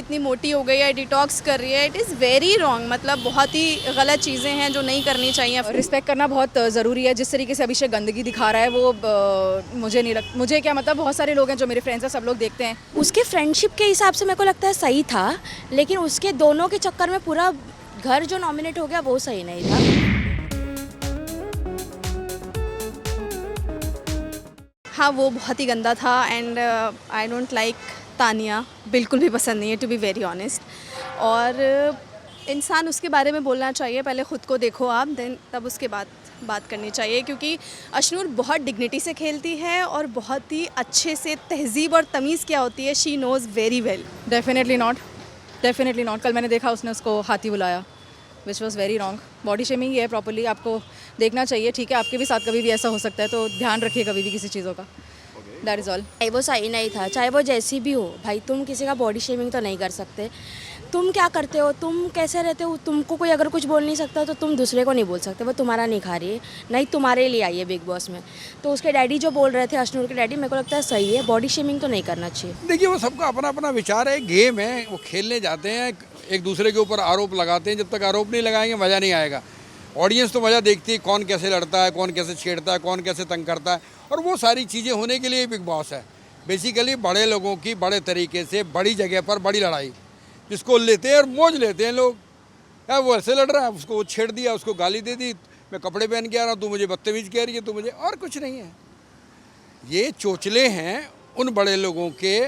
इतनी मोटी हो गई है, डिटॉक्स कर रही है, इट इज़ वेरी रॉन्ग। मतलब बहुत ही गलत चीज़ें हैं जो नहीं करनी चाहिए। रिस्पेक्ट करना बहुत ज़रूरी है। जिस तरीके से अभिषेक गंदगी दिखा रहा है वो मुझे नहीं लगता, मुझे क्या मतलब, बहुत सारे लोग हैं जो मेरे फ्रेंड्स हैं, सब लोग देखते हैं। उसके फ्रेंडशिप के हिसाब से मेरे को लगता है सही था, लेकिन उसके दोनों के चक्कर में पूरा घर जो नॉमिनेट हो गया वो सही नहीं था। हाँ, वो बहुत ही गंदा था and I don't like Tania, बिल्कुल भी पसंद नहीं है टू बी वेरी ऑनेस्ट। और इंसान उसके बारे में बोलना चाहिए, पहले ख़ुद को देखो आप, देन तब उसके बाद बात करनी चाहिए। क्योंकि अशनूर बहुत डिग्निटी से खेलती है और बहुत ही अच्छे से तहज़ीब और तमीज़ क्या होती है she knows very well. Definitely not. कल मैंने देखा उसने उसको हाथी बुलाया, which was very wrong. Body shaming ये है, प्रॉपर्ली आपको देखना चाहिए। ठीक है, आपके भी साथ कभी भी ऐसा हो सकता है, तो ध्यान रखिए कभी भी किसी चीज़ों का। That is all. वो सही नहीं था, चाहे वो जैसी भी हो। भाई तुम किसी का बॉडी शेमिंग तो नहीं कर सकते। तुम क्या करते हो, तुम कैसे रहते हो, तुमको कोई अगर कुछ बोल नहीं सकता तो तुम दूसरे को नहीं बोल सकते। वो तुम्हारा नहीं खा रही है, नहीं तुम्हारे लिए आई है बिग बॉस में। तो उसके डैडी जो बोल रहे थे, अशनूर के डैडी, मेरे को लगता है सही है। बॉडी शेमिंग तो नहीं करना चाहिए। देखिए, वो सबका अपना अपना विचार है, गेम है, वो खेलने जाते हैं, एक दूसरे के ऊपर आरोप लगाते हैं। जब तक आरोप नहीं लगाएंगे मज़ा नहीं आएगा। ऑडियंस तो मज़ा देखती है, कौन कैसे लड़ता है, कौन कैसे छेड़ता है, कौन कैसे तंग करता है, और वो सारी चीज़ें होने के लिए बिग बॉस है। बेसिकली बड़े लोगों की बड़े तरीके से बड़ी जगह पर बड़ी लड़ाई, जिसको लेते हैं और मौज लेते हैं लोग। यार वो ऐसे लड़ रहा है, उसको वो छेड़ दिया, उसको गाली दे दी, मैं कपड़े पहन के आ रहा हूँ, तू मुझे बदतमीज़ कह रही है, तू मुझे, और कुछ नहीं है। ये चोचले हैं उन बड़े लोगों के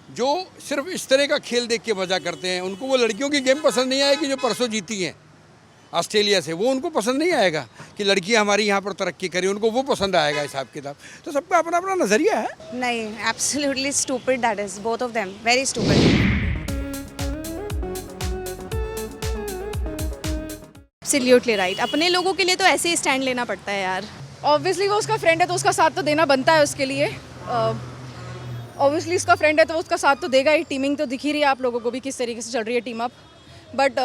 जो सिर्फ इस तरह का खेल देख के मज़ा करते हैं। उनको वो लड़कियों की गेम पसंद नहीं आएगी जो परसों जीती हैं ऑस्ट्रेलिया से, वो उनको पसंद नहीं आएगा कि लड़कियां हमारी यहाँ पर तरक्की करें, उनको वो पसंद आएगा हिसाब किताब। तो सबका अपना अपना नज़रिया है। नहीं, absolutely stupid that is, both of them very stupid. Absolutely right. अपने लोगों के लिए तो ऐसे ही स्टैंड लेना पड़ता है यार। ऑब्वियसली वो उसका फ्रेंड है तो उसका साथ तो देना बनता है उसके लिए। ऑब्वियसली उसका फ्रेंड है तो उसका साथ तो देगा ही। टीमिंग तो दिख ही रही है आप लोगों को भी किस तरीके से चल रही है टीम अप। बट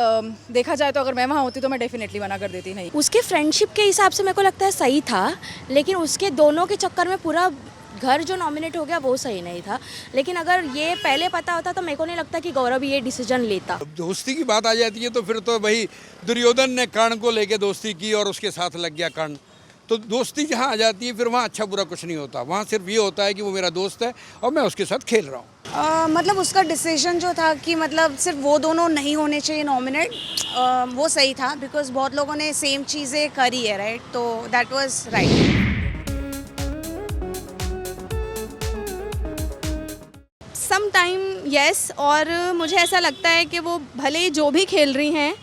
देखा जाए तो अगर मैं वहाँ होती तो मैं डेफिनेटली मना कर देती। नहीं, उसके फ्रेंडशिप के हिसाब से मेरे को लगता है सही था, लेकिन उसके दोनों के चक्कर में पूरा घर जो नॉमिनेट हो गया वो सही नहीं था। लेकिन अगर ये पहले पता होता तो मेरे को नहीं लगता कि गौरव ये डिसीजन लेता। अब दोस्ती की बात आ जाती है तो फिर तो भाई दुर्योधन ने कर्ण को लेके दोस्ती की और उसके साथ लग गया कर्ण। तो दोस्ती जहाँ आ जाती है फिर वहाँ अच्छा बुरा कुछ नहीं होता। वहाँ सिर्फ ये होता है कि वो मेरा दोस्त है और मैं उसके साथ खेल रहा हूँ। मतलब उसका डिसीजन जो था कि मतलब सिर्फ वो दोनों नहीं होने चाहिए नॉमिनेट, वो सही था। बिकॉज बहुत लोगों ने सेम चीज़ें करी है, राइट? तो that was right. Some time yes. और मुझे ऐसा लगता है कि वो भले ही जो भी खेल रही हैं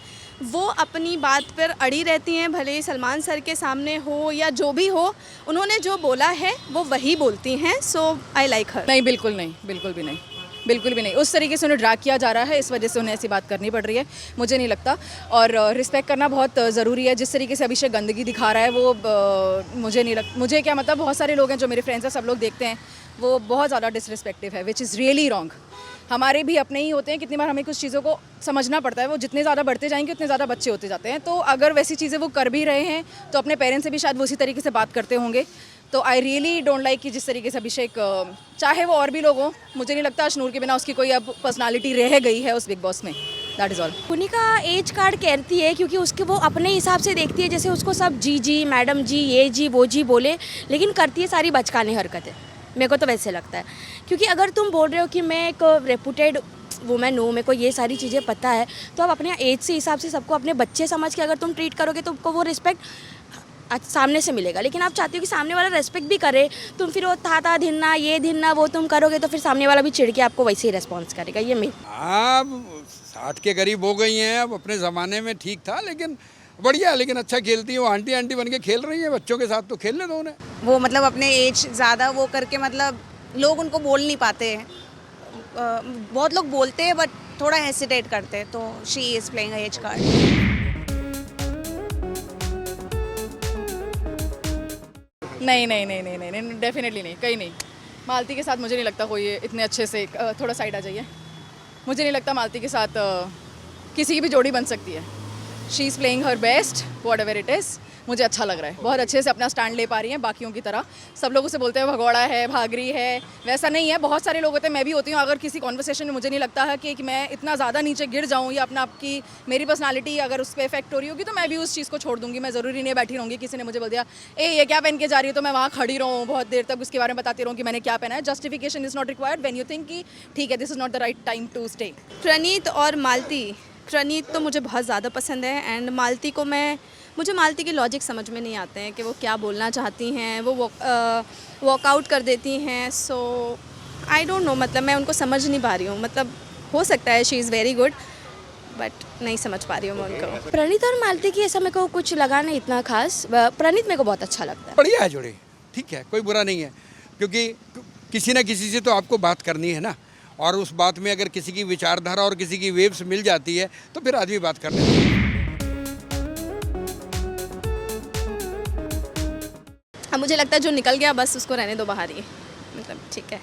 वो अपनी बात पर अड़ी रहती हैं, भले ही सलमान सर के सामने हो या जो भी हो, उन्होंने जो बोला है वो वही बोलती हैं। सो आई लाइक हर। नहीं, बिल्कुल नहीं, बिल्कुल भी नहीं, बिल्कुल भी नहीं। उस तरीके से उन्हें ड्रैग किया जा रहा है, इस वजह से उन्हें ऐसी बात करनी पड़ रही है, मुझे नहीं लगता। और रिस्पेक्ट करना बहुत ज़रूरी है। जिस तरीके से अभिषेक गंदगी दिखा रहा है वो मुझे नहीं लगता, मुझे क्या मतलब, बहुत सारे लोग हैं जो मेरे फ्रेंड्स हैं, सब लोग देखते हैं, वो बहुत ज़्यादा डिसरिस्पेक्टिव है, विच इज़ रियली रॉन्ग। हमारे भी अपने ही होते हैं, कितनी बार हमें कुछ चीज़ों को समझना पड़ता है। वो जितने ज़्यादा बढ़ते जाएंगे उतने ज़्यादा बच्चे होते जाते हैं। तो अगर वैसी चीज़ें वो कर भी रहे हैं तो अपने पेरेंट्स से भी शायद वो उसी तरीके से बात करते होंगे। तो आई रियली डोंट लाइक कि जिस तरीके से अभिषेक, चाहे वो और भी लोग हों, मुझे नहीं लगता अशनूर के बिना उसकी कोई अब पर्सनालिटी रह गई है उस बिग बॉस में। That is all. उन्हीं का एज कार्ड कहती है, क्योंकि उसके वो अपने हिसाब से देखती है। जैसे उसको सब जी मैडम जी, ये जी वो जी बोले, लेकिन करती है सारी बचकानी हरकतें। मेरे को तो वैसे लगता है, क्योंकि अगर तुम बोल रहे हो कि मैं एक रेपुटेड वुमेन हूँ, मेरे को ये सारी चीज़ें पता है, तो आप अपने एज से हिसाब से सबको अपने बच्चे समझ के अगर तुम ट्रीट करोगे तो आपको वो रिस्पेक्ट सामने से मिलेगा। लेकिन आप चाहते हो कि सामने वाला रेस्पेक्ट भी करे, तुम फिर वो था धिनना ये धिनना वो तुम करोगे तो फिर सामने वाला भी चिढ़ के आपको वैसे ही रेस्पॉन्स करेगा। ये मेरी आप 60 के करीब हो गई हैं, अब अपने ज़माने में ठीक था, लेकिन बढ़िया, लेकिन अच्छा खेलती है वो। आंटी बन के खेल रही है बच्चों के साथ, तो खेलने दो उन्हें। वो मतलब अपने एज ज़्यादा वो करके मतलब लोग उनको बोल नहीं पाते हैं। बहुत लोग बोलते हैं बट थोड़ा हेसिटेट करते हैं। तो she is playing age card. नहीं, डेफिनेटली नहीं, कहीं नहीं। मालती के साथ मुझे नहीं लगता कोई इतने अच्छे से, थोड़ा साइड आ जाइए, मुझे नहीं लगता मालती के साथ किसी की भी जोड़ी बन सकती है। She is playing her best what ever it is. मुझे अच्छा लग रहा है, बहुत अच्छे से अपना स्टैंड ले पा रही हैं बाकियों की तरह। सब लोग उसे बोलते हैं भगौड़ा है, भागरी है, वैसा नहीं है। बहुत सारे लोग होते हैं, मैं भी होती हूँ। अगर किसी कॉन्वर्सेशन में मुझे नहीं लगता है कि मैं इतना ज़्यादा नीचे गिर जाऊँ या अपना आपकी मेरी पर्सनालिटी अगर उस पर इफेक्ट हो रही होगी तो मैं भी उस चीज़ को छोड़ दूँगी। मैं ज़रूरी नहीं बैठी रहूँगी, किसी ने मुझे बोल दिया ये क्या पहन के जा रही है तो मैं वहाँ खड़ी रहूँ बहुत देर तक उसके बारे में बताती रहूँ कि मैंने क्या पहना है। Justification is not required when you think कि ठीक है this is not the right time to stay. Praneet और मालती, प्रणीत तो मुझे बहुत ज़्यादा पसंद है एंड मालती को मुझे मालती के लॉजिक समझ में नहीं आते हैं कि वो क्या बोलना चाहती हैं। वो वॉकआउट कर देती हैं। सो आई डोंट नो, मतलब मैं उनको समझ नहीं पा रही हूँ। मतलब हो सकता है she is very good but नहीं समझ पा रही हूँ मैं उनको। प्रणीत और मालती की ऐसा मेरे को कुछ लगा नहीं इतना खास। प्रणीत मेरे को बहुत अच्छा लगता है। बढ़िया है जोड़ी, ठीक है, कोई बुरा नहीं है, क्योंकि किसी ना किसी से तो आपको बात करनी है ना, और उस बात में अगर किसी की विचारधारा और किसी की वेव्स मिल जाती है तो फिर आदमी बात करने लगता है। अब मुझे लगता है जो निकल गया बस उसको रहने दो बाहर ही, मतलब ठीक है।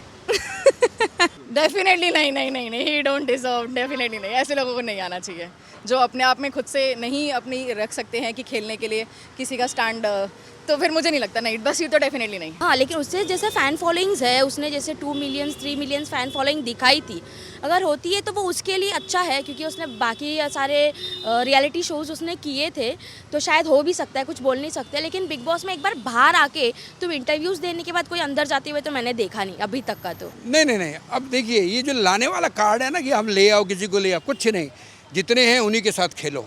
डेफिनेटली नहीं, ही डोंट डिजर्व, डेफिनेटली नहीं। ऐसे लोगों को नहीं आना चाहिए जो अपने आप में खुद से नहीं अपनी रख सकते हैं कि खेलने के लिए किसी का स्टैंड, तो फिर मुझे नहीं लगता। नहीं, बस ये तो डेफिनेटली नहीं। हाँ, लेकिन उससे जैसे फ़ैन फॉलोइंग्स है, उसने जैसे 2 मिलियंस 3 मिलियंस फ़ैन फॉलोइंग दिखाई थी। अगर होती है तो वो उसके लिए अच्छा है, क्योंकि उसने बाकी सारे रियलिटी शोज़ उसने किए थे, तो शायद हो भी सकता है, कुछ बोल नहीं सकते। लेकिन बिग बॉस में एक बार बाहर आके तुम इंटरव्यूज़ देने के बाद कोई अंदर जाते हुए तो मैंने देखा नहीं अभी तक का। तो नहीं, अब देखिए ये जो लाने वाला कार्ड है ना कि हम ले आओ किसी को ले आओ, कुछ नहीं, जितने हैं उन्हीं के साथ खेलो,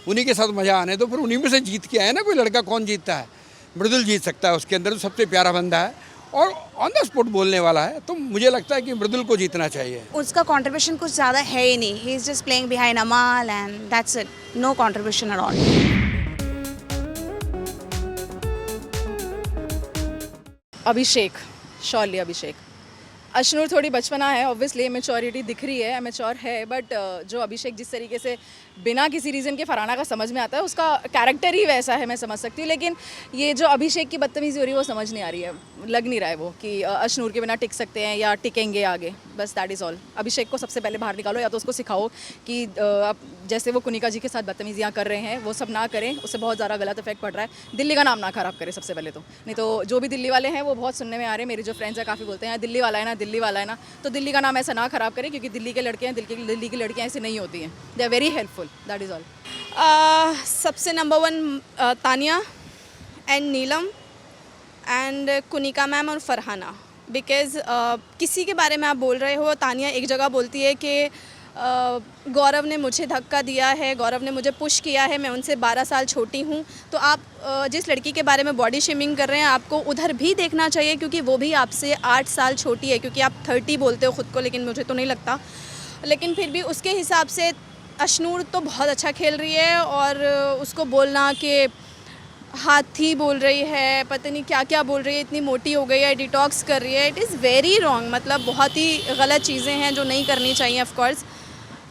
उन्हीं के साथ मज़ा आने दो। फिर उन्हीं में से जीत के आए ना, कोई लड़का कौन जीतता है? मृदुल जीत सकता है, उसके अंदर तो सबसे प्यारा बंदा है और ऑन द स्पॉट बोलने वाला है, तो मुझे लगता है कि मृदुल को जीतना चाहिए। उसका कंट्रीब्यूशन कुछ ज़्यादा है ही नहीं, he is just playing behind Amaal and that's it, no contribution at all. Abhishek, surely Abhishek. Ashnoor थोड़ी बचपना है, ऑब्वियसली मेच्योरिटी दिख रही है, मेच्योर है, बट जो अभिषेक जिस तरीके से बिना किसी रीज़न के फरहाना का समझ में आता है, उसका कैरेक्टर ही वैसा है, मैं समझ सकती हूँ। लेकिन ये जो अभिषेक की बदतमीज़ी हो रही है वो समझ नहीं आ रही है, लग नहीं रहा है वो कि अश्नूर के बिना टिक सकते हैं या टिकेंगे आगे। बस दैट इज़ ऑल। अभिषेक को सबसे पहले बाहर निकालो, या तो उसको सिखाओ कि आप जैसे वो कुनिका जी के साथ बदतमीजियाँ कर रहे हैं वो सब ना करें, उससे बहुत ज़्यादा गलत इफेक्ट पड़ रहा है। दिल्ली का नाम ना खराब करें सबसे पहले तो, नहीं तो जो भी दिल्ली वाले हैं वो बहुत सुनने में आ रहे हैं, मेरे जो फ्रेंड्स हैं काफ़ी बोलते हैं दिल्ली वाला है ना, दिल्ली वाला है ना, तो दिल्ली का नाम ऐसा ना खराब करें, क्योंकि दिल्ली के लड़के हैं, दिल्ली की लड़कियाँ ऐसे नहीं होती हैं। They are very helpful, that is all. सबसे number 1 Tanya and Neelam and Kunika ma'am और फरहाना, बिकॉज़ किसी के बारे में आप बोल रहे हो। तानिया एक जगह बोलती है कि गौरव ने मुझे धक्का दिया है, गौरव ने मुझे पुश किया है, मैं उनसे 12 साल छोटी हूँ। तो आप जिस लड़की के बारे में बॉडी शेमिंग कर रहे हैं, आपको उधर भी देखना चाहिए, क्योंकि वो भी आपसे 8 साल छोटी है। क्योंकि आप 30 बोलते हो ख़ुद को, लेकिन मुझे तो नहीं लगता। लेकिन फिर भी उसके हिसाब से अश्नूर तो बहुत अच्छा खेल रही है, और उसको बोलना कि हाथी बोल रही है, पता नहीं क्या क्या बोल रही है, इतनी मोटी हो गई है, डिटॉक्स कर रही है, इट इज़ वेरी रॉन्ग। मतलब बहुत ही गलत चीज़ें हैं जो नहीं करनी चाहिए ऑफ कोर्स।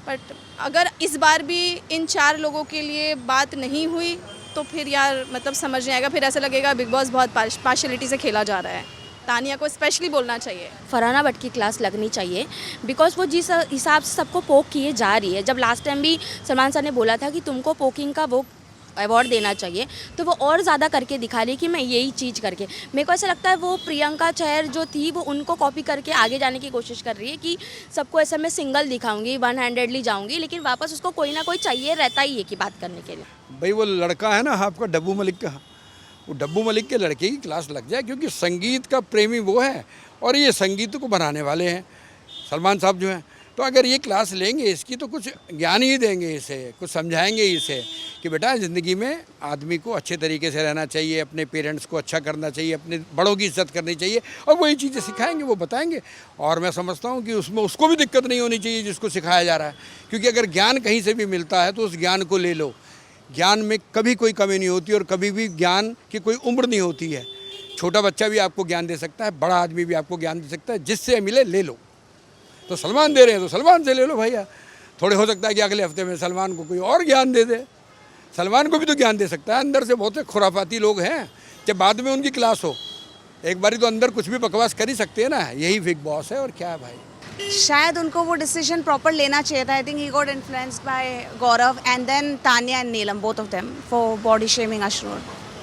बट अगर इस बार भी इन 4 लोगों के लिए बात नहीं हुई तो फिर यार मतलब समझ नहीं आएगा, फिर ऐसा लगेगा बिग बॉस बहुत पार्शलिटी से खेला जा रहा है। तानिया को स्पेशली बोलना चाहिए, फरहाना भट्ट की क्लास लगनी चाहिए, बिकॉज वो जिस हिसाब से सबको पोक किए जा रही है। जब लास्ट टाइम भी सलमान सर ने बोला था कि तुमको पोकिंग का वो अवार्ड देना चाहिए, तो वो और ज़्यादा करके दिखा रही है कि मैं यही चीज़ करके। मेरे को ऐसा लगता है वो प्रियंका चहर जो थी वो उनको कॉपी करके आगे जाने की कोशिश कर रही है कि सबको ऐसा मैं सिंगल दिखाऊंगी, 1 हैंडेडली जाऊंगी, लेकिन वापस उसको कोई ना कोई चाहिए रहता ही है कि बात करने के लिए। भाई वो लड़का है ना आपका डब्बू मलिक का, वो डब्बू मलिक के लड़के की क्लास लग जाए, क्योंकि संगीत का प्रेमी वो है और ये संगीत को बनाने वाले हैं सलमान साहब जो हैं। तो अगर ये क्लास लेंगे इसकी तो कुछ ज्ञान ही देंगे इसे, कुछ समझाएंगे इसे कि बेटा ज़िंदगी में आदमी को अच्छे तरीके से रहना चाहिए, अपने पेरेंट्स को अच्छा करना चाहिए, अपने बड़ों की इज्जत करनी चाहिए, और वही चीज़ें सिखाएंगे, वो बताएंगे। और मैं समझता हूँ कि उसमें उसको भी दिक्कत नहीं होनी चाहिए जिसको सिखाया जा रहा है, क्योंकि अगर ज्ञान कहीं से भी मिलता है तो उस ज्ञान को ले लो। ज्ञान में कभी कोई कमी नहीं होती और कभी भी ज्ञान की कोई उम्र नहीं होती है। छोटा बच्चा भी आपको ज्ञान दे सकता है, बड़ा आदमी भी आपको ज्ञान दे सकता है, जिससे मिले ले लो। तो सलमान दे रहे हैं तो सलमान से ले लो भैया। थोड़े हो सकता है कि अगले हफ्ते में सलमान को कोई और ज्ञान दे दे, सलमान को भी तो ज्ञान दे सकता है। अंदर से बहुत खुराफाती लोग हैं, जब बाद में उनकी क्लास हो, एक बारी तो अंदर कुछ भी बकवास कर ही सकते हैं ना। यही बिग बॉस है और क्या है भाई। शायद उनको वो डिसीजन प्रॉपर लेना चाहिए था। I think he got influenced by Gaurav and then Tania and Neelam, both of them, for body shaming Ashnoor.